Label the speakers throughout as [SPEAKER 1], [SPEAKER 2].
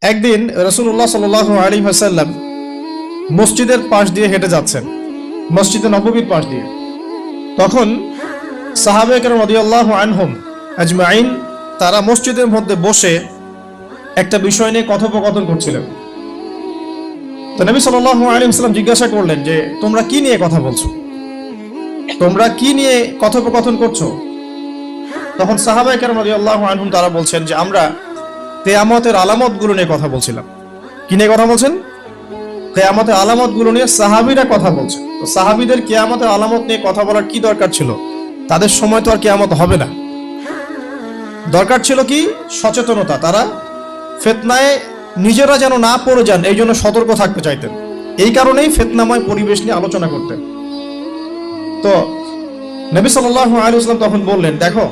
[SPEAKER 1] একদিন রাসূলুল্লাহ সাল্লাল্লাহু আলাইহি ওয়াসাল্লাম মসজিদের পাশ দিয়ে হেঁটে যাচ্ছেন, মসজিদে নববীর পাশ দিয়ে। তখন সাহাবায়ে কেরাম রাদিয়াল্লাহু আনহুম আজমাইন তারা মসজিদের মধ্যে বসে একটা বিষয় নিয়ে কথোপকথন করছিলেন। তো নবী সাল্লাল্লাহু আলাইহি ওয়াসাল্লাম জিজ্ঞাসা করলেন যে তোমরা কি নিয়ে কথা বলছো, তোমরা কি নিয়ে কথোপকথন করছো? তখন সাহাবায়ে কেরাম রাদিয়াল্লাহু আনহুম তারা বলছেন যে আমরা কিয়ামতের আলামতগুলো নিয়ে কথা বলছিলাম। কি নিয়ে কথা বলছেন? কিয়ামতের আলামতগুলো নিয়ে সাহাবীরা কথা বলছে। তো সাহাবীদের কিয়ামতের আলামত নিয়ে কথা বলার কি দরকার ছিল? তাদের সময় তো আর কিয়ামত হবে না। দরকার ছিল কি? সচেতনতা। তারা ফিতনায় নিজেরা যেন না পড়ে যান এই জন্য সতর্ক থাকতে চাইতেন। এই কারণেই ফিতনাময় পরিবেশ নিয়ে আলোচনা করতেন। তো নবী সাল্লাল্লাহু আলাইহি ওয়াসাল্লাম তখন বললেন, দেখো,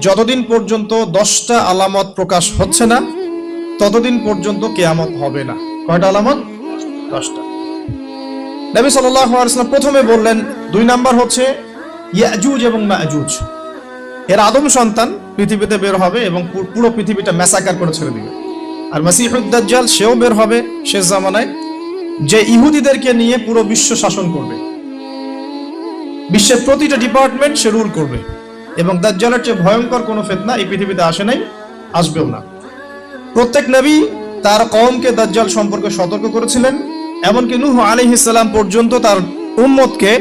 [SPEAKER 1] যতদিন পর্যন্ত 10টা আলামত প্রকাশ হচ্ছে না ততদিন পর্যন্ত কিয়ামত হবে না। কয়টা আলামত? 10টা। নবী সাল্লাল্লাহু আলাইহি ওয়াসাল্লাম প্রথমে বললেন 2 নাম্বার হচ্ছে ইয়াজুজ এবং মাজুজ। এর আদম সন্তান পৃথিবীতে বের হবে এবং পুরো পৃথিবীটা ম্যাসাকার করে ছেড়ে দিবে। আর মাসিহুদ দাজ্জাল সেও বের হবে শেষ জামানায়, যে ইহুদিদেরকে নিয়ে পুরো বিশ্ব শাসন করবে, বিশ্বের প্রতিটা ডিপার্টমেন্ট সে রুল করবে। এবং দাজ্জালের চেয়ে ভয়ঙ্কর কোনো ফিতনা এই পৃথিবীতে আসে নাই, আসবেও না। প্রত্যেক নবী তার কওমকে দাজ্জাল সম্পর্কে সতর্ক করেছিলেন, এমনকি নূহ আলাইহিস সালাম পর্যন্ত তার উম্মতকে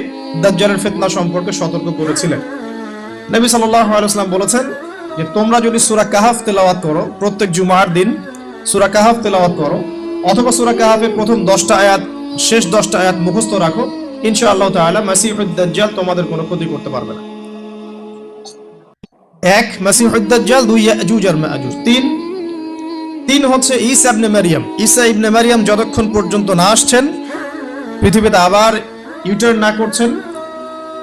[SPEAKER 1] দাজ্জালের ফিতনা সম্পর্কে সতর্ক করেছিলেন। নবী সাল্লাল্লাহু আলাইহি ওয়াসাল্লাম বলেছেন যে তোমরা যদি সূরা কাহাফ তেলাওয়াত করো, প্রত্যেক জুমার দিন সূরা কাহাফ তেলাওয়াত করো, অথবা সূরা কাহাফের প্রথম 10টা আয়াত শেষ 10টা আয়াত মুখস্থ রাখো, ইনশাআল্লাহ তাআলা মাসিহুদ দাজ্জাল তোমাদের কোনো ক্ষতি করতে পারবে না। 1 মাসিহুদ দাজ্জাল, 2 ইয়াজুজ আর মাজুজ, 3 হচ্ছে ঈসা ইবনে মারইয়াম। ঈসা ইবনে মারইয়াম যতক্ষণ পর্যন্ত না আসছেন, পৃথিবীতে আবার ইউটার্ন না করছেন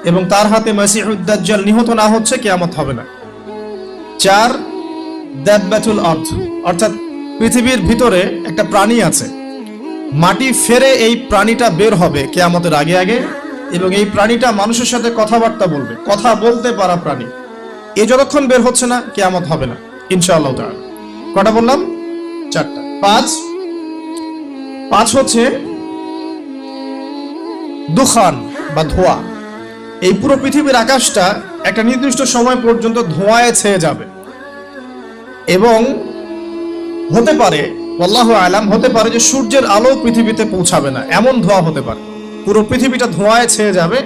[SPEAKER 1] এবং তার হাতে মাসিহুদ দাজ্জাল নিহত না হচ্ছে, কিয়ামত হবে না। 4 দাব্বাতুল আরদ, অর্থাৎ পৃথিবীর ভিতরে একটা প্রাণী আছে, মাটি ফেরে এই প্রাণীটা বের হবে কিয়ামতের আগে আগে, এবং এই প্রাণীটা মানুষের সাথে কথাবার্তা বলবে, কথা বলতে পারা প্রাণী। এ যতক্ষণ বের হচ্ছে না কিয়ামত হবে না ইনশাআল্লাহ তাআলা। কটা বললাম? 4টা। 5 হচ্ছে দুখান বা ধোঁয়া। এই পুরো পৃথিবীর আকাশটা একটা নির্দিষ্ট সময় পর্যন্ত ধোঁয়ায় ছেয়ে যাবে এবং হতে পারে, আল্লাহু আলাম, হতে পারে যে সূর্যের আলো পৃথিবীতে পৌঁছাবে না, এমন ধোঁয়া হতে পারে। পুরো পৃথিবীটা ধোঁয়ায় ছেয়ে যাবে,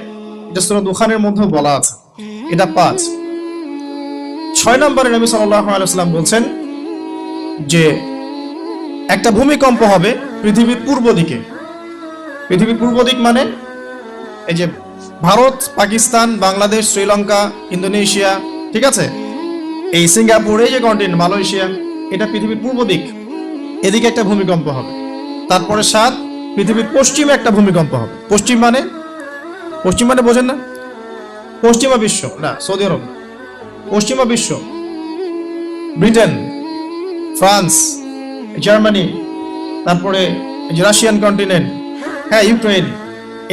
[SPEAKER 1] এটা সূরা দুখানের মধ্যে বলা আছে। এটা 5। 6 নম্বরে নবী সাল্লাল্লাহু আলাইহি ওয়াসাল্লাম বলছেন যে একটা ভূমিকম্প হবে পৃথিবীর পূর্ব দিকে। পৃথিবীর পূর্ব দিক মানে এই যে ভারত, পাকিস্তান, বাংলাদেশ, শ্রীলঙ্কা, ইন্দোনেশিয়া, ঠিক আছে, এই সিঙ্গাপুর, এই যে কন্টিনেন্ট, মালয়েশিয়া, এটা পৃথিবীর পূর্ব দিক। এদিকে একটা ভূমিকম্প হবে। তারপরে 7 পৃথিবীর পশ্চিমে একটা ভূমিকম্প হবে। পশ্চিম মানে বোঝেন না? পশ্চিমা বিশ্ব না, সৌদি আরব, পশ্চিমা বিশ্ব, ব্রিটেন, ফ্রান্স, জার্মানি, তারপরে রাশিয়ান কন্টিনেন্ট, হ্যাঁ, ইউক্রেন,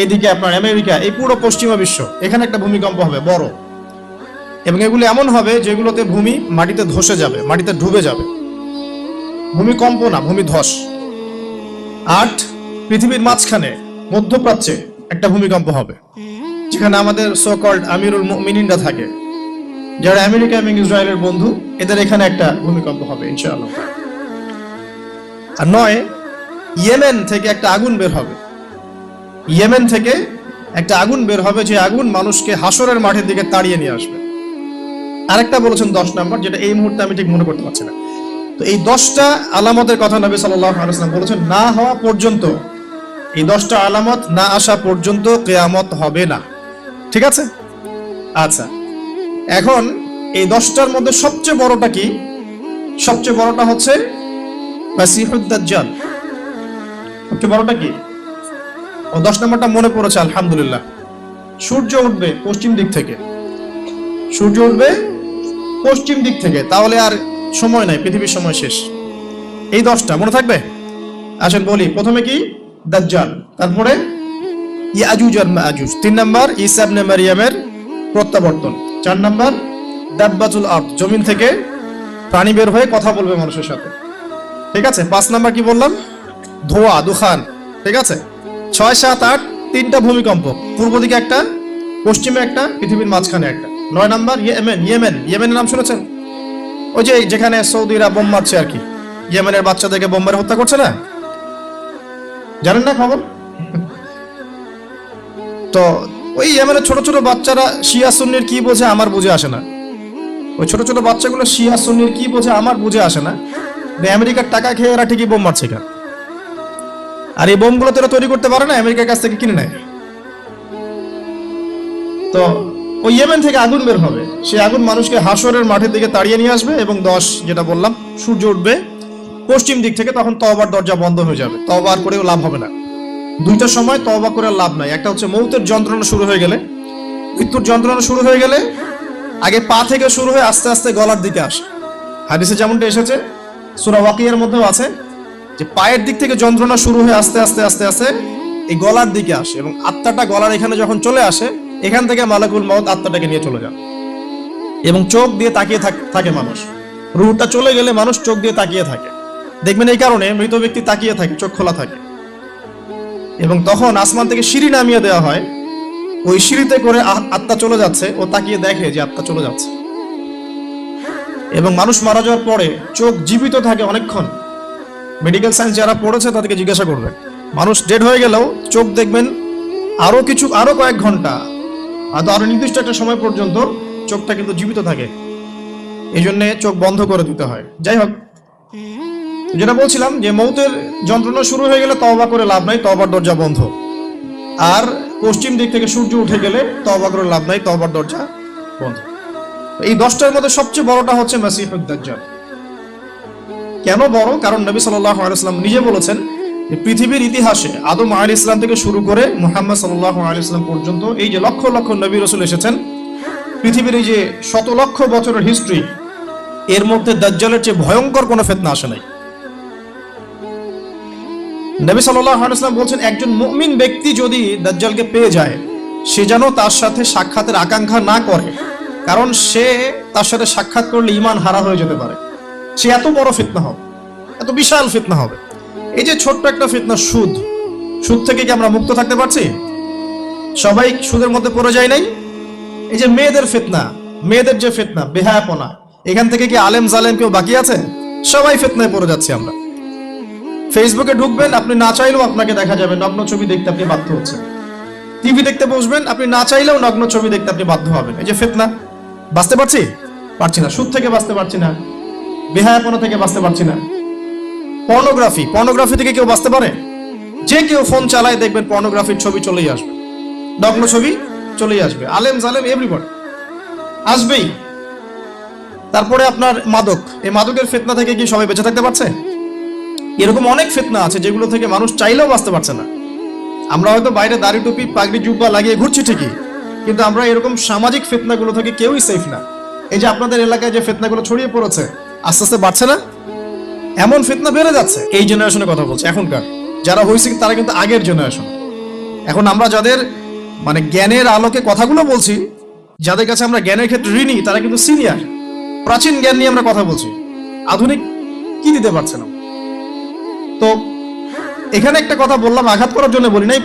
[SPEAKER 1] এইদিকে আপনার আমেরিকা, এই পুরো পশ্চিমা বিশ্ব, এখানে একটা ভূমিকম্প হবে বড়। এবং এগুলো এমন হবে যেগুলোতে ভূমি মাটিতে ধসে যাবে, মাটিতে ডুবে যাবে। ভূমিকম্প না, ভূমিধস। 8 পৃথিবীর মাঝখানে মধ্যপ্রাচ্যে একটা ভূমিকম্প হবে, যেখানে আমাদের সো কল্ড আমিরুল মুমিনিনরা থাকে, যারা আমেরিকা এবং ইসরায়েলের বন্ধু, এদের এখানে একটা ভূমিকম্প হবে ইনশাআল্লাহ। আর 9 ইয়েমেন থেকে একটা আগুন বের হবে। ইয়েমেন থেকে একটা আগুন বের হবে, যে আগুন মানুষকে হাসরের মাঠের দিকে তাড়িয়ে নিয়ে আসবে। আরেকটা বলেছেন 10 নম্বর, যেটা এই মুহূর্তে আমি ঠিক মনে করতে পারছি না। তো এই 10টা আলামতের কথা নবী সাল্লাল্লাহু আলাইহি ওয়াসাল্লাম বলেছেন, না হওয়া পর্যন্ত, এই 10টা আলামত না আসা পর্যন্ত কিয়ামত হবে না। ঠিক আছে? আচ্ছা, এখন এই 10টার মধ্যে সবচেয়ে বড়টা কি? সবচেয়ে বড়টা হচ্ছে মাসিহুদ দাজ্জাল। সবচেয়ে বড়টা কি? ও 10 নম্বরটা মনে পড়েছে, আলহামদুলিল্লাহ। সূর্য উঠবে পশ্চিম দিক থেকে। সূর্য উঠবে পশ্চিম দিক থেকে, তাহলে আর সময় নাই, পৃথিবীর সময় শেষ। এই 10টা মনে থাকবে? আসেন বলি। প্রথমে কি? দাজ্জাল, তারপরে ইয়াজুজ আর মাজুজ, 3 নাম্বার ঈসা ইবনে মারইয়ামের প্রত্যাবর্তন, 4 নাম্বার দাব্বাতুল আরদ, জমিন থেকে প্রাণী বের হয়ে কথা বলবে মানুষের সাথে। ঠিক আছে। 5 নাম্বার কি বললাম? ধোঁয়া, দুখান। ঠিক আছে। 6, 7, 8 তিনটা ভূমিকম্প, পূর্ব দিকে একটা, পশ্চিমে একটা, পৃথিবীর মাঝখানে একটা। 9 নাম্বার ইয়েমেনের নাম শুনেছেন? ওই যে যেখানে সৌদিরা বোম মারছে আর কি, ইয়েমেনের বাচ্চাদেরকে বোম মেরে হত্যা করছে না, জানেন না খবর? তো ওই ইয়েমেনের ছোট ছোট বাচ্চারা শিয়া সুন্নির কি বোঝে আমার বুঝে আসে না। ওই ছোট ছোট বাচ্চাগুলো শিয়া সুন্নির কি বোঝে আমার বুঝে আসে না। আমেরিকার টাকা খেয়ে এরা ঠিকই বোম মারছে কেন? আর এই বোমগুলো তো এরা তৈরি করতে পারে না, আমেরিকার কাছ থেকে কিনে নেয়। তো ওই ইয়েমেন থেকে আগুন বের হবে, সেই আগুন মানুষকে হাসরের মাঠের দিকে তাড়িয়ে নিয়ে আসবে, এবং 10 যেটা বললাম সূর্য উঠবে পশ্চিম দিক থেকে, তখন তওবার দরজা বন্ধ হয়ে যাবে, তওবা আর করেও লাভ হবে না। দুইটা সময় তওবা করে লাভ নাই। একটা হচ্ছে মৌতের যন্ত্রণা শুরু হয়ে গেলে, মৃত্যুর যন্ত্রণা শুরু হয়ে গেলে আগে পা থেকে শুরু হয়ে আস্তে আস্তে গলার দিকে আসে। হাদিসে যেমনটা এসেছে, সূরা ওয়াকিয়ার মধ্যেও আছে যে পায়ের দিক থেকে যন্ত্রণা শুরু হয়ে আস্তে আস্তে আস্তে আস্তে এই গলার দিকে আসে, এবং আত্মাটা গলার এখানে যখন চলে আসে, এখান থেকে মালাকুল মউত আত্মাটাকে নিয়ে চলে যান, এবং চোখ দিয়ে তাকিয়ে থাকে মানুষ। রূহটা চলে গেলে মানুষ চোখ দিয়ে তাকিয়ে থাকে, দেখবেন এই কারণে মৃত ব্যক্তি তাকিয়ে থাকে, চোখ খোলা থাকে। এবং তখন আসমান থেকে সিঁড়ি নামিয়ে দেওয়া হয়, ওই সিঁড়িতে করে আত্মা চলে যাচ্ছে, ও তাকিয়ে দেখে যে আত্মা চলে যাচ্ছে। এবং মানুষ মারা যাওয়ার পরে চোখ জীবিত থাকে অনেকক্ষণ। মেডিকেল সায়েন্স যারা পড়েছে তাদেরকে জিজ্ঞাসা করবে, মানুষ ডেড হয়ে গেলেও চোখ দেখবেন আরো কয়েক ঘন্টা, আরো নির্দিষ্ট একটা সময় পর্যন্ত চোখটা কিন্তু জীবিত থাকে। এই জন্য চোখ বন্ধ করে দিতে হয়। যাই হোক, যেটা বলছিলাম যে মৌতের যন্ত্রণা শুরু হয়ে গেলে তওবা করে লাভ নাই, তওবার দরজা বন্ধ। আর পশ্চিম দিক থেকে সূর্য উঠে গেলে তওবা করে লাভ নাই, তওবার দরজা বন্ধ। এই 10টার মধ্যে সবচেয়ে বড়টা হচ্ছে মাসিহুদ দাজ্জাল। কেন বড়? কারণ নবী সাল্লাল্লাহু আলাইহি ওয়াসাল্লাম নিজে বলেছেন যে পৃথিবীর ইতিহাসে আদম আলাইহিস সালাম থেকে শুরু করে মুহাম্মদ সাল্লাল্লাহু আলাইহি ওয়াসাল্লাম পর্যন্ত এই যে লক্ষ লক্ষ নবী রাসূল এসেছেন, পৃথিবীর এই যে শত লক্ষ বছরের হিস্ট্রি, এর মধ্যে দাজ্জালের চেয়ে ভয়ঙ্কর কোনো ফিতনা আসে নাই। নবী সাল্লাল্লাহু আলাইহি ওয়াসাল্লাম বলছেন, একজন মুমিন ব্যক্তি যদি দাজ্জালকে পেয়ে যায়, সে যেন তার সাথে সাক্ষাতের আকাঙ্ক্ষা না করে, কারণ সে তার সাথে সাক্ষাৎ করলে ঈমান হারা হয়ে যেতে পারে। সে এত বড় ফিতনা হবে, এত বিশাল ফিতনা হবে। এই যে ছোট্ট একটা ফিতনা সুদ থেকে কি আমরা মুক্ত থাকতে পারছি? সবাই সুদের মধ্যে পড়ে যায় নাই? এই যে মেয়েদের ফিতনা, মেয়েদের যে ফিতনা, বেহায়াপনা, এখান থেকে কি আলেম জালেম কেউ বাকি আছে? সবাই ফিতনায় পড়ে যাচ্ছে আমরা। ফেসবুকে ঢুকবেন, আপনি না চাইলেও আপনাকে দেখা যাবে নগ্ন ছবি দেখতে আপনি বাধ্য হচ্ছেন। টিভি দেখতে বসবেন, আপনি না চাইলেও নগ্ন ছবি দেখতে আপনি বাধ্য হবেন। এই যে ফিতনা, বাঁচতে পারছি না, সুদ থেকে বাঁচতে পারছি না, বেহায়াপনা থেকে বাঁচতে পারছি না। পর্নোগ্রাফি থেকে কেউ বাঁচতে পারে? যে কেউ ফোন চালায় দেখবেন পর্নোগ্রাফির ছবি চলেই আসবে, নগ্ন ছবি চলেই আসবে। আলেম জালেম এভরিবডি আসবেই। তারপরে আপনার মাদক, এই মাদকের ফিতনা থেকে কি সবাই বেঁচে থাকতে পারছে? এরকম অনেক ফিতনা আছে যেগুলো থেকে মানুষ চাইলেও বাঁচতে পারছে না। আমরা হয়তো বাইরে দাড়ি টুপি পাগড়ি জুব্বা লাগিয়ে ঘুরছি ঠিকই, কিন্তু আমরা এরকম সামাজিক ফিতনাগুলো থেকে কেউই সেফ না। এই যে আপনাদের এলাকায় যে ফিতনাগুলো ছড়িয়ে পড়েছে, আস্তে আস্তে বাড়ছে না? এমন ফিতনা বেড়ে যাচ্ছে। এই জেনারেশনের কথা বলছে, এখনকার যারা হয়েছে তারা কিন্তু আগের জেনারেশন। এখন আমরা যাদের মানে জ্ঞানের আলোকে কথাগুলো বলছি, যাদের কাছে আমরা জ্ঞানের ক্ষেত্রে ঋণী, তারা কিন্তু সিনিয়র, প্রাচীন জ্ঞান নিয়ে আমরা কথা বলছি, আধুনিক কি দিতে পারছে না। তো এখানে একটা কথা বললাম আঘাত করার জন্য বলি নাই,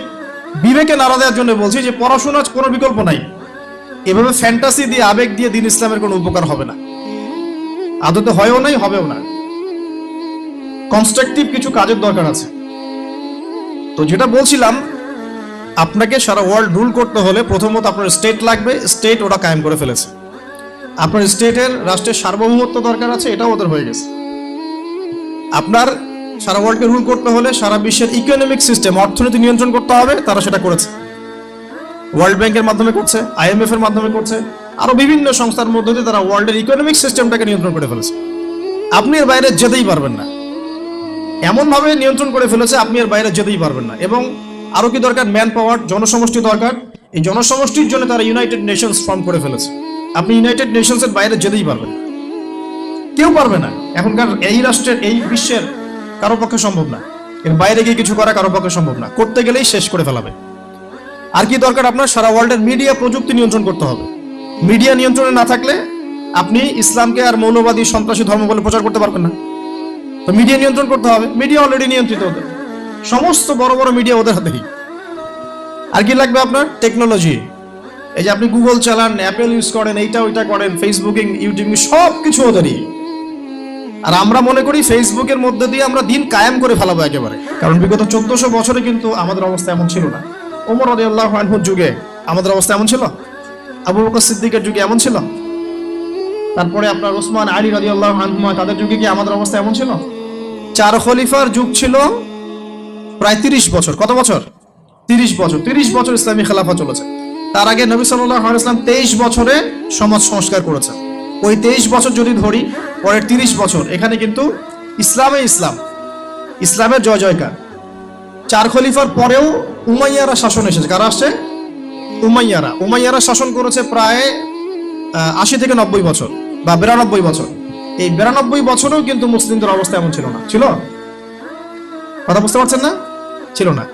[SPEAKER 1] বিবেকে নাড়া দেওয়ার জন্য বলছি যে পড়াশোনার কোনো বিকল্প নাই। এভাবে ফ্যান্টাসি দিয়ে, আবেগ দিয়ে দিন ইসলামের কোনো উপকার হবে না, আদতে হয়ও নাই, হবেও না। কনস্ট্রাকটিভ কিছু কাজের দরকার আছে। তো যেটা বলছিলাম, আপনাকে সারা ওয়ার্ল্ড রুল করতে হলে প্রথমত আপনার স্টেট লাগবে, স্টেট ওরা কায়েম করে ফেলেছে। আপনার স্টেটের রাষ্ট্রের সার্বভৌমত্ব দরকার আছে, এটাও ওদের হয়ে গেছে। আপনার সারা ওয়ার্ল্ডকে রুল করতে হলে সারা বিশ্বের ইকোনমিক সিস্টেম, অর্থনীতি নিয়ন্ত্রণ করতে হবে, তারা সেটা করেছে। ওয়ার্ল্ড ব্যাংকের মাধ্যমে করছে, IMF এর মাধ্যমে করছে, আরো বিভিন্ন সংস্থার মধ্যে দিয়ে তারা ওয়ার্ল্ডের ইকোনমিক সিস্টেমটাকে নিয়ন্ত্রণ করে ফেলেছে। আপনি এর বাইরে যেতেই পারবেন না, এমন ভাবে নিয়ন্ত্রণ করে ফেলেছে আপনি এর বাইরে যেতেই পারবেন না। এবং আরো কি দরকার? ম্যান পাওয়ার, জনসমষ্টি দরকার। এই জনসমষ্টির জন্য তারা ইউনাইটেড নেশনস ফর্ম করে ফেলেছে। আপনি ইউনাইটেড নেশনস এর বাইরে যেতেই পারবেন না, কেউ পারবে না। এখনকার এই রাষ্ট্রের, এই বিশ্বের কারো পক্ষে সম্ভব না। এর বাইরে গিয়ে কিছু করা কারো পক্ষে সম্ভব না, করতে গেলেই শেষ করে ফেলাবে। আর কি দরকার? আপনার সারা ওয়ার্ল্ডের মিডিয়া প্রযুক্তি নিয়ন্ত্রণ করতে হবে। মিডিয়া নিয়ন্ত্রণে না থাকলে আপনি ইসলামকে আর মৌলবাদী সন্ত্রাসী ধর্ম বলে প্রচার করতে পারবেন না। তো মিডিয়া নিয়ন্ত্রণ করতে হবে, মিডিয়া অলরেডি নিয়ন্ত্রিত ওদের, সমস্ত বড় বড় মিডিয়া ওদের হাতেই। আর কি লাগবে আপনার? টেকনোলজি। এই যে আপনি গুগল চালান, অ্যাপেল ইউজ করেন, এইটা ওইটা করেন, ফেসবুকিং, ইউটিউবিং, সব কিছু ওদেরই। আর আমরা মনে করি ফেসবুকের মধ্যে দিয়ে আমরা দিন কায়েম করে ফেলাবো একেবারে। কারণ বিগত 1400 বছরে কিন্তু আমাদের অবস্থা এমন ছিল না। ওমর রাদিয়াল্লাহু আনহুর যুগে আমাদের অবস্থা এমন ছিল, আবু বকর সিদ্দিকের যুগে এমন ছিল, তারপরে আপনার ওসমান আলী রাদিয়াল্লাহু আনহুমা তাদের যুগে কি আমাদের অবস্থা এমন ছিল? 4 খলিফার যুগ ছিল প্রায় 30 বছর। কত বছর? 30 বছর। 30 বছর ইসলামী খেলাফত চলেছে। তার আগে নবী সাল্লাল্লাহু আলাইহি ওয়াসাল্লাম 23 বছরে সমাজ সংস্কার করেছেন। ওই 23 বছর যদি ধরি, পরের 30 বছর এখানে কিন্তু ইসলামের জয় জয়কার। 4 খলিফার পরেও উমাইয়ারা শাসন এসেছে। কারা আসছে? উমাইয়ারা শাসন করেছে প্রায় 80 থেকে 90 বছর বা 92 বছর। এই 92 বছরেও কিন্তু মুসলিমদের অবস্থা এমন ছিল না। ছিল? কথা বুঝতে পারছেন না? ছিল না।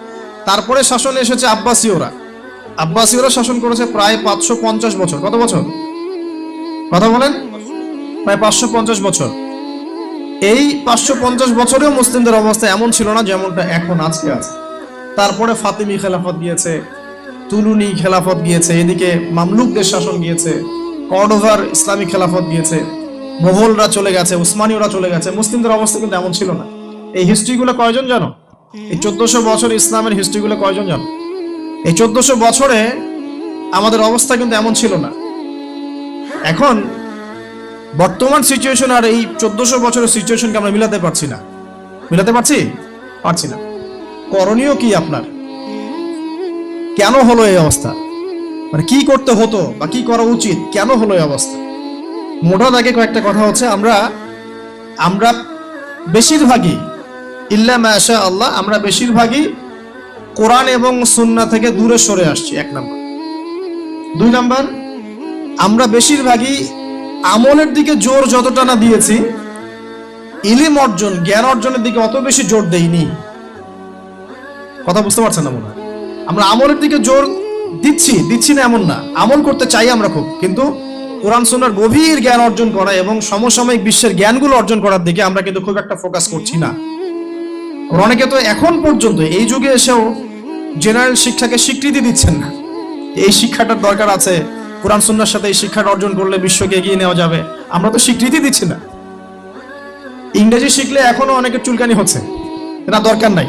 [SPEAKER 1] তারপরে শাসন এসেছে আব্বাসীয়রা শাসন করেছে প্রায় 550 বছর। কত বছর? কথা বলেন। প্রায় 550 বছর। এই 550 বছরেও মুসলিমদের অবস্থা এমন ছিল না যেমনটা এখন আজকে আছে। তারপরে ফাতিমি খেলাফত গিয়েছে, তুলুনি খেলাফত গিয়েছে, এদিকে মামলুকদের শাসন গিয়েছে, কর্ডোভার ইসলামী খেলাফত গিয়েছে, মোগলরা চলে গেছে, উসমানীয়রা চলে গেছে। মুসলিমদের অবস্থা কিন্তু এমন ছিল না। এই হিস্ট্রিগুলো কয়জন জানো? এই 1400 বছর ইসলামের হিস্ট্রিগুলো কয়জন জানো? এই 1400 বছরে আমাদের অবস্থা কিন্তু এমন ছিল না। এখন বর্তমান সিচুয়েশন আর এই 1400 বছরের সিচুয়েশনকে আমরা মিলাতে পারছি না। পারছি না। করণীয় কি আপনার? কেন হলো এই অবস্থা? মানে কি করতে হতো বা কি করা উচিত? কেন হলো এই অবস্থা? মোটা দাগে কয়েকটা কথা হচ্ছে, আমরা বেশিরভাগই ইল্লা মাশা আল্লাহ, আমরা বেশিরভাগই কোরআন এবং সুন্নাহ থেকে দূরে সরে আসছি, 1 নাম্বার। 2 নাম্বার, আমরা বেশিরভাগই আমলের দিকে জোর যতটা না দিয়েছি, ইলম অর্জন, জ্ঞান অর্জনের দিকে অত বেশি জোর দেইনি। কথা বুঝতে পারছেন না মনে হয়? আমরা আমলের দিকে জোর দিচ্ছি না এমন না, আমল করতে চাই আমরা খুব, কিন্তু কোরআন সুন্নাহর গভীর জ্ঞান অর্জন করা এবং সমসাময়িক বিশ্বের জ্ঞানগুলো অর্জন করার দিকে আমরা কিন্তু খুব একটা ফোকাস করছি না। অনেকে তো এখন পর্যন্ত এই যুগে এসেও জেনারেল শিক্ষাকে স্বীকৃতি দিচ্ছেন না। এই শিক্ষাটার দরকার আছে, কোরআন সুন্নাহর সাথে এই শিক্ষাটা অর্জন করলে বিশ্বকে এগিয়ে নেওয়া যাবে, আমরা তো স্বীকৃতি দিচ্ছি না। ইংরেজি শিখলে এখনো অনেকের চুলকানি হচ্ছে, এটা দরকার নাই।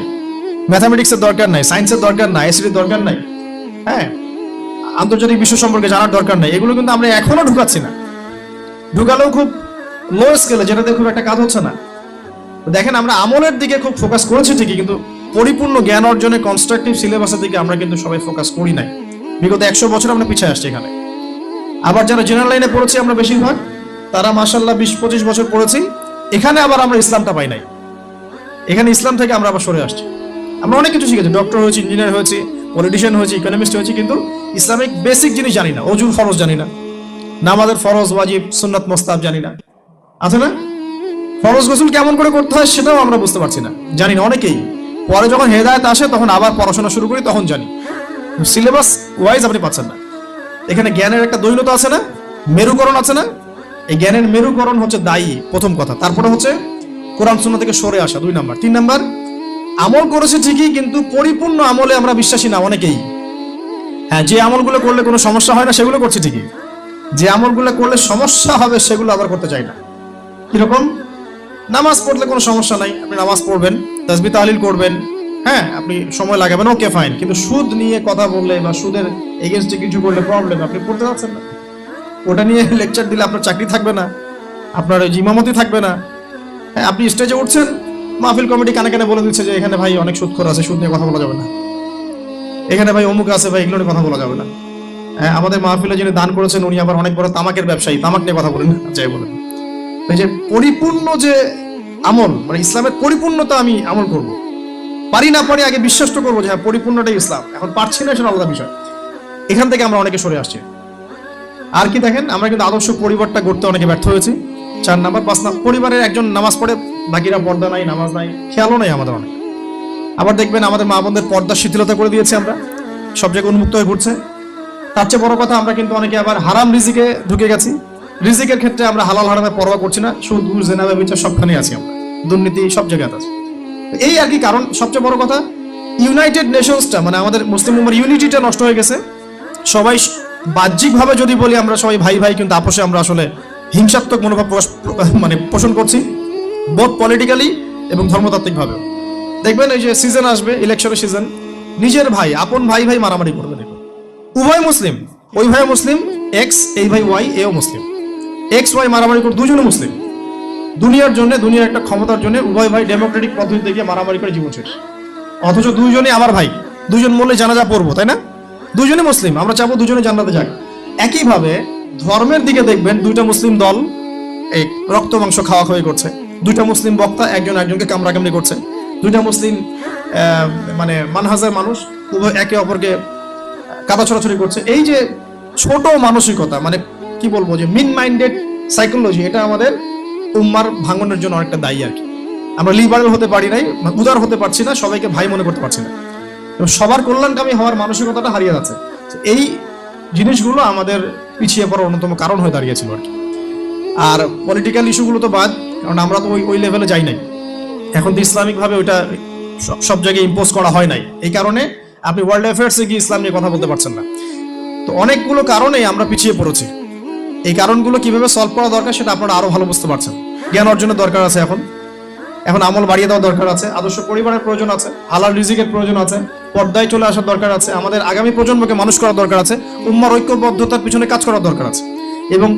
[SPEAKER 1] ম্যাথামেটিক্সের দরকার নাই, সায়েন্সের দরকার নাই, আইসিটির দরকার নাই, হ্যাঁ, আন্তর্জাতিক বিশ্ব সম্পর্কে জানার দরকার নাই। এগুলো কিন্তু আমরা এখনো ঢুকাচ্ছি না। ঢুকালেও খুব লো স্কেলে, যেটাতে খুব একটা কাজ হচ্ছে না। দেখেন, আমরা আমলের দিকে খুব ফোকাস করেছি ঠিকই, কিন্তু পরিপূর্ণ জ্ঞান অর্জনে কনস্ট্রাকটিভ সিলেবাসের দিকে আমরা কিন্তু সবাই ফোকাস করি নাই। বিগত 100 বছর আমরা পিছিয়ে আসছি এখানে। আবার যারা জেনারেল লাইনে পড়েছি আমরা বেশিরভাগ, তারা মাশাআল্লাহ 20-25 বছর পড়েছি, এখানে আবার আমরা ইসলামটা পাই নাই। এখানে ইসলাম থেকে আমরা আবার সরে আসছি। আমরা অনেক কিছু শিখেছি, ডক্টর হয়েছি, ইঞ্জিনিয়ার হয়েছি, পলিটিশিয়ান হয়েছি, ইকোনমিস্ট হয়েছি, কিন্তু ইসলামিক বেসিক জিনিস জানি না। ওজুর ফরজ জানি না, নামাজের ফরজ, ওয়াজিব, সুন্নাত, মুস্তাহাব জানি না। আছে না? ফরজ গোসল কেমন করে করতে হয় সেটাও আমরা বুঝতে পারছি না, জানি না অনেকেই। পরে যখন হেদায়েত আসে তখন আবার পড়াশোনা শুরু করি, তখন জানি। সিলেবাস ওয়াইজ আপনি পাচ্ছেন না। এখানে জ্ঞানের একটা দৈন্যতা আছে না, মেরুকরণ আছে না? এই জ্ঞানের মেরুকরণ হচ্ছে দায়ী, প্রথম কথা। তারপরে হচ্ছে কোরআন সুন্নাহ থেকে সরে আসা, 2 নাম্বার। 3 নাম্বার, আমল করেছে ঠিকই, কিন্তু পরিপূর্ণ আমলে আমরা বিশ্বাসী না অনেকেই। হ্যাঁ, যে আমলগুলো করলে কোনো সমস্যা হয় না সেগুলো করছি ঠিকই, যে আমলগুলো করলে সমস্যা হবে সেগুলো আবার করতে চাই না। কিরকম? নামাজ পড়লে কোনো সমস্যা নাই, আপনি নামাজ পড়বেন, তাসবিহ তাহলিল করবেন, হ্যাঁ, আপনি সময় লাগাবেন, ওকে ফাইন। কিন্তু সুদ নিয়ে কথা বললে বা সুদের এগেইনস্টে কিছু করলে প্রবলেম, আপনি পড়তে পারছেন না। ওটা নিয়ে লেকচার দিলে আপনার চাকরি থাকবে না, আপনার ইমামতি থাকবে না। হ্যাঁ, আপনি স্টেজে উঠছেন, মাহফিল কমিটি কানে কানে বলে দিচ্ছে যে এখানে ভাই অনেক সুদখোর আছে, সুদ নিয়ে কথা বলা যাবে না, এখানে ভাই অমুক আছে, ভাই এগুলো নিয়ে কথা বলা যাবে না। হ্যাঁ, আমাদের মাহফিলে যিনি দান করেছেন উনি আবার অনেক বড় তামাকের ব্যবসায়ী, তামাক নিয়ে কথা বলেন, যাই বলেন। এই যে পরিপূর্ণ যে আমল, মানে ইসলামের পরিপূর্ণতা, আমি আমল করব, পারি না পারি আগে বিশ্বাস তো করবো যে হ্যাঁ পরিপূর্ণটাই ইসলাম। এখন পারছি না, সেটা আলাদা বিষয়। এখান থেকে আমরা অনেকে সরে আসছি। আর কি দেখেন, আমরা কিন্তু আদর্শ পরিবারটা গড়তে অনেকে ব্যর্থ হয়েছি। 4 নাম্বার। 5 নাম্বার, পরিবারের একজন নামাজ পড়ে, বাকিরা পর্দা নাই, নামাজ নাই, খেয়ালও নাই আমাদের অনেক। আবার দেখবেন আমাদের মা বোনদের পর্দা শিথিলতা করে দিয়েছে, আমরা সব জায়গায় উন্মুক্ত হয়ে ঘুরছে। তার চেয়ে বড় কথা, আমরা কিন্তু অনেকে আবার হারাম রিজিকে ঢুকে গেছি। রিজিকের ক্ষেত্রে আমরা হালাল হারামে পরোয়া করছি না, সুদ, ঘুষ, জিনা, ব্যভিচার সবখানে আছি আমরা। দুর্নীতি সব জায়গায় আছে। এই আর কি কারণ। সবচেয়ে বড় কথা, ইউনাইটেড নেশনসটা মানে আমাদের মুসলিম উম্মার ইউনিটিটা নষ্ট হয়ে গেছে। সবাই বাহ্যিকভাবে যদি বলি আমরা সবাই ভাই ভাই, কিন্তু আপোষে আমরা আসলে হিংসাত্মক মনোভাব মানে পোষণ করছি, বোথ পলিটিক্যালি এবং ধর্মতাত্ত্বিকভাবে। দেখবেন এই যে সিজন আসবে, ইলেকশনের সিজন, নিজের ভাই আপন ভাই ভাই মারামারি করবে। দেখবেন উভয় মুসলিম, ওই ভাই মুসলিম এক্স, এই ভাই ওয়াই, এও মুসলিম, এক্স ওয়াই মারামারি করে, দুজনে মুসলিম। দুনিয়ার জন্য, দুনিয়ার একটা ক্ষমতার জন্য উভয় ভাই ডেমোক্রেটিক পদ্ধতিতে গিয়ে মারামারি করে জীবন শেষ। অথচ দুইজনই আমার ভাই, দুজন মরলে জানাজা পড়বো, তাই না? দুজনে মুসলিম, আমরা চাবো দুজনে জান্নাতে যাক। একইভাবে ধর্মের দিকে দেখবেন দুইটা মুসলিম দল এই রক্ত মাংস খাওয়া খাওয়াই করছে, দুইটা মুসলিম বক্তা একজন একজনকে কামড়াকামড়ি করছে, দুইটা মুসলিম মানে মানহাজের মানুষ উভয় একে অপরকে কাদা ছড়াছড়ি করছে। এই যে ছোট মানসিকতা, মানে কি বলবো, যে মিন মাইন্ডেড সাইকোলজি, এটা আমাদের উম্মার ভাঙনের জন্য অনেকটা দায়ী আর কি। আমরা লিবারেল হতে পারি নাই, উদার হতে পারছি না, সবাইকে ভাই মনে করতে পারছি না, এবং সবার কল্যাণকামী হওয়ার মানসিকতাটা হারিয়ে যাচ্ছে। এই জিনিসগুলো আমাদের পিছিয়ে পড়ার অন্যতম কারণ হয়ে দাঁড়িয়েছিল আর কি। আর পলিটিক্যাল ইস্যুগুলো তো বাদ, কারণ আমরা তো ওই লেভেলে যাই নাই। এখন তো ইসলামিকভাবে ওইটা সব জায়গায় ইম্পোজ করা হয় নাই, এই কারণে আপনি ওয়ার্ল্ড অ্যাফেয়ার্সে গিয়ে ইসলাম নিয়ে কথা বলতে পারছেন না। তো অনেকগুলো কারণেই আমরা পিছিয়ে পড়েছি। এই কারণগুলো কিভাবে সলভ করা দরকার সেটা আপনারা আরো ভালো বুঝতে পারছেন। জ্ঞান অর্জনের দরকার আছে, এখন আমল বাড়িয়ে দেওয়ার দরকার আছে, আদর্শ পরিবারের প্রয়োজন আছে, হালাল রিজিকের প্রয়োজন আছে, পর্দায় চলে আসার দরকার আছে, আমাদের আগামী প্রজন্মকে মানুষ করার দরকার আছে, উম্মার ঐক্যবদ্ধতার পিছনে কাজ করার দরকার আছে, এবং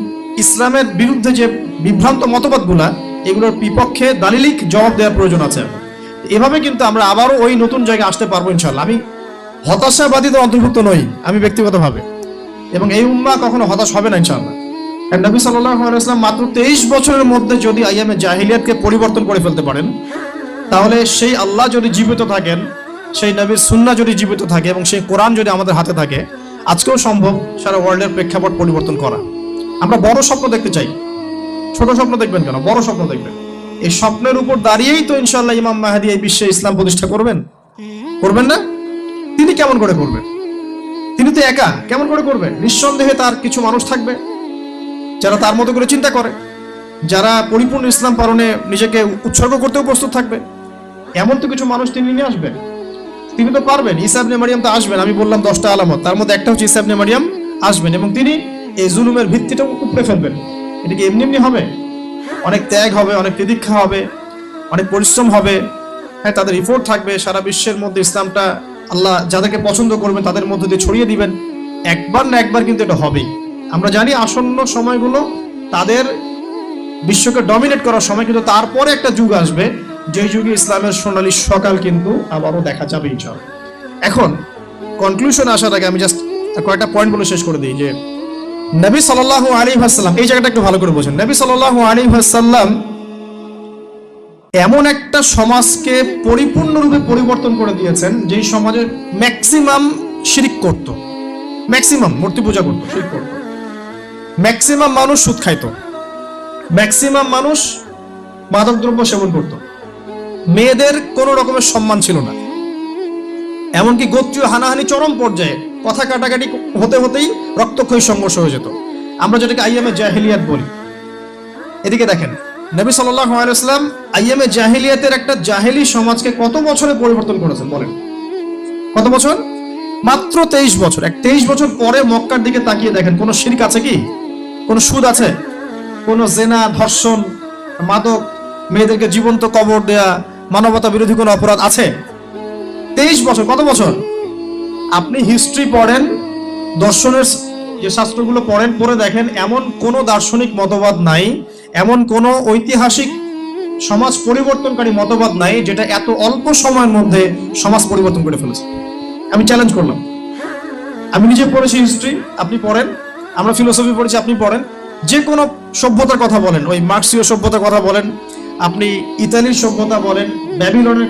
[SPEAKER 1] ইসলামের বিরুদ্ধে যে বিভ্রান্ত মতবাদগুলা, এগুলোর বিপক্ষে দালিলিক জবাব দেওয়ার প্রয়োজন আছে। এভাবে কিন্তু আমরা আবারও ওই নতুন জায়গায় আসতে পারবো ইনশাল্লাহ। আমি হতাশাবাদীদের অন্তর্ভুক্ত নই আমি ব্যক্তিগতভাবে, এবং এই উম্মাহ কখনো হতাশ হবে না ইনশাআল্লাহ। নবী সাল্লাল্লাহু আলাইহি ওয়াসাল্লাম মাত্র 23 বছরের মধ্যে যদি আইয়ামে জাহিলিয়াতকে পরিবর্তন করে ফেলতে পারেন, তাহলে সেই আল্লাহ যদি জীবিত থাকেন, সেই নবীর সুন্নাহ যদি জীবিত থাকে, এবং সেই কোরআন যদি আমাদের হাতে থাকে, আজকেও সম্ভব সারা ওয়ার্ল্ডের প্রেক্ষাপট পরিবর্তন করা। আমরা বড় স্বপ্ন দেখতে চাই, ছোট স্বপ্ন দেখবেন কেন? বড় স্বপ্ন দেখবেন। এই স্বপ্নের উপর দাঁড়িয়েই তো ইনশাআল্লাহ ইমাম মাহদী এই বিশ্বে ইসলাম প্রতিষ্ঠা করবেন না? তিনি কেমন করে করবেন? তিনি তো একা, কেমন করে করবেন? নিঃসন্দেহে তার কিছু মানুষ থাকবে যারা তার মতো করে চিন্তা করে, যারা পরিপূর্ণ ইসলাম পালনে নিজেকে উৎসর্গ করতেও প্রস্তুত থাকবে। এমন তো কিছু মানুষ তিনি নিয়ে আসবেন, তিনি তো পারবেন। ঈসা ইবনে মারইয়াম তো আসবেন, আমি বললাম 10টা আলামত, তার মধ্যে একটা হচ্ছে ঈসা ইবনে মারইয়াম আসবেন, এবং তিনি এই জুলুমের ভিত্তিটা উপড়ে ফেলবেন। এটা কি এমনি এমনি হবে? অনেক ত্যাগ হবে, অনেক প্রতীক্ষা হবে, অনেক পরিশ্রম হবে, হ্যাঁ, তাদের এফোর্ট থাকবে। সারা বিশ্বের মধ্যে ইসলামটা আল্লাহ যাদেরকে পছন্দ করবেন তাদের মধ্যে দিয়ে ছড়িয়ে দিবেন। একবার না একবার কিন্তু এটা হবেই। আমরা জানি আসন্ন সময়গুলো তাদের বিশ্বকে ডমিনেট করার সময়, কিন্তু তারপরে একটা যুগ আসবে যে যুগে ইসলামের সোনালী সকাল কিন্তু আবারও দেখা যাবে ইনশাআল্লাহ। এখন কনক্লুশন আসার আগে আমি জাস্ট কয়েকটা পয়েন্ট বলে শেষ করে দিই যে নবী সাল্লাল্লাহু আলাইহি ওয়াসাল্লাম, এই জায়গাটা একটু ভালো করে বোঝেন, নবী সাল্লাল্লাহু আলাইহি ওয়াসাল্লাম এমন একটা সমাজকে পরিপূর্ণরূপে পরিবর্তন করে দিয়েছেন যেই সমাজের ম্যাক্সিমাম শিরক করত, ম্যাক্সিমাম মূর্তি পূজা করত, শিরক করত, ম্যাক্সিমাম মানুষ সুদ খাইত, ম্যাক্সিমাম মানুষ মাদকদ্রব্য সেবন করত, মেয়েদের কোনো রকমের সম্মান ছিল না, এমনকি গোত্রীয় হানাহানি চরম পর্যায়ে, কথা কাটাকাটি হতে হতেই রক্তক্ষয়ী সংঘর্ষ হয়ে যেত, আমরা যেটাকে আইয়ামে জাহিলিয়াত বলি। এদিকে দেখেন নবী সাল্লাল্লাহু আলাইহি ওয়াসাল্লাম আইয়ামে জাহিলিয়াতের একটা জাহেলি সমাজকে কত বছরে পরিবর্তন করেছেন বলেন? কত বছর? মাত্র 23 বছর। 23 বছর পরে মক্কার দিকে তাকিয়ে দেখেন, কোনো শিরক আছে কি? কোনো সুদ আছে? কোনো জেনা, ধর্ষণ, মাদক, মেয়েদেরকে জীবন্ত কবর দেয়া, মানবতা বিরোধী কোনো অপরাধ আছে? 23 বছর। কত বছর? আপনি হিস্ট্রি পড়েন, দর্শনের যে শাস্ত্রগুলো পড়েন, পড়ে দেখেন এমন কোনো দার্শনিক মতবাদ নাই, এমন কোনো ঐতিহাসিক সমাজ পরিবর্তনকারী মতবাদ নাই যেটা এত অল্প সময়ের মধ্যে সমাজ পরিবর্তন করে ফেলেছে। আমি চ্যালেঞ্জ করলাম। আমি নিজে পড়েছি হিস্ট্রি, আপনি পড়েন, আমরা ফিলোসফি পড়েছি, আপনি পড়েন, যে কোনো সভ্যতার কথা বলেন, ওই মার্ক্সীয় সভ্যতার কথা বলেন, আপনি ইতালির সভ্যতা বলেন, ব্যাবিলনের